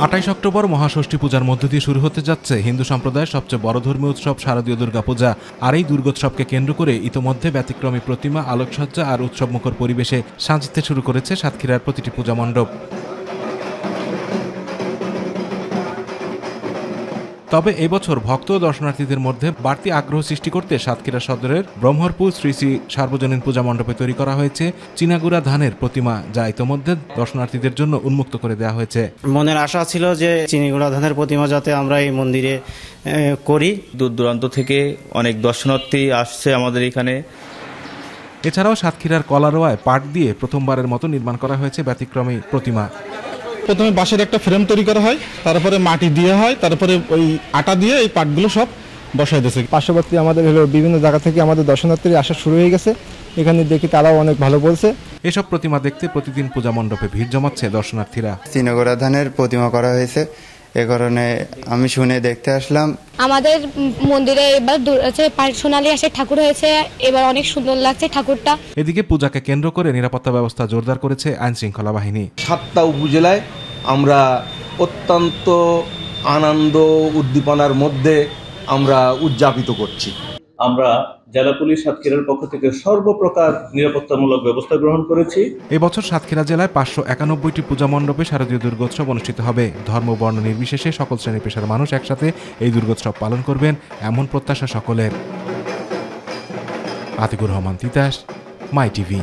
28 October মহাষষ্ঠী পূজার মধ্য দিয়ে শুরু হতে যাচ্ছে হিন্দু সম্প্রদায়ের সবচেয়ে বড় ধর্মীয় উৎসব শারদীয় দুর্গাপূজা। আর এই দুর্গোৎসবকে কেন্দ্র করে ইতোমধ্যে ব্যতিক্রমী প্রতিমা, আলোকসজ্জা আর উৎসবমুখর পরিবেশে সাজতে শুরু করেছে সাতক্ষীরার প্রতিটি পূজা মণ্ডপ। তবে এবছর ভক্ত ও দর্শনার্থীদের মধ্যে বাড়তি আগ্রহ সৃষ্টি করতে সাতক্ষীরা সদরের ব্রহ্মরপুর শ্রী শ্রী সার্বজনীন পূজা মণ্ডপে তৈরি করা হয়েছে চীনাগুড়া ধানের প্রতিমা, যা ইতোমধ্যে দর্শনার্থীদের জন্য উন্মুক্ত করে দেওয়া হয়েছে। মনের আশা ছিল যে চীনাগুড়া ধানের প্রতিমা যাতে আমরা এই মন্দিরে করি। দূর দূরান্ত থেকে অনেক দর্শনার্থী আসছে আমাদের এখানে। এছাড়াও সাতক্ষীরার কলারোয়ায় পাট দিয়ে প্রথমবারের মতো নির্মাণ করা হয়েছে ব্যতিক্রমী প্রতিমা। প্রথমে বাঁশের একটা ফ্রেম তৈরি করা হয়, তারপরে মাটি দিয়ে হয়, তারপরে ওই আটা দিয়ে এই পাটগুলো সব বসাই দিয়েছে। পার্শ্ববর্তী আমাদের হলো বিভিন্ন জায়গা থেকে আমাদের দর্শনার্থীরা আসা শুরু হয়ে গেছে, এখানে দেখি তারাও অনেক ভালো বলছে। এসব প্রতিমা দেখতে প্রতিদিন পূজা মণ্ডপে ভিড় জমাচ্ছে দর্শনার্থীরা। চীনাগুড়া ধানের প্রতিমা করা হয়েছে, এ কারণে আমি শুনে দেখতে আসলাম। আমাদের মন্দিরে এবার সোনালী হাঁসের ঠাকুর হয়েছে, এবার অনেক সুন্দর লাগছে ঠাকুরটা। এদিকে পূজাকে কেন্দ্র করে নিরাপত্তা ব্যবস্থা জোরদার করেছে আইন শৃঙ্খলা বাহিনী। 7টা উপজেলায় আমরা অত্যন্ত আনন্দ উদ্দীপনার মধ্যে আমরা উদযাপিত করছি। আমরা জেলা পুলিশ সাতক্ষীরার পক্ষ থেকে সর্বপ্রকার নিরাপত্তামূলক ব্যবস্থা গ্রহণ করেছি। এবছর সাতক্ষীরা জেলায় 591টি পূজা মণ্ডপে শারদীয় দুর্গোৎসব অনুষ্ঠিত হবে। ধর্ম বর্ণ নির্বিশেষে সকল শ্রেণী পেশার মানুষ একসাথে এই দুর্গোৎসব পালন করবেন, এমন প্রত্যাশা সকলের। আতিকুর রহমান তিতাস, মাই টিভি।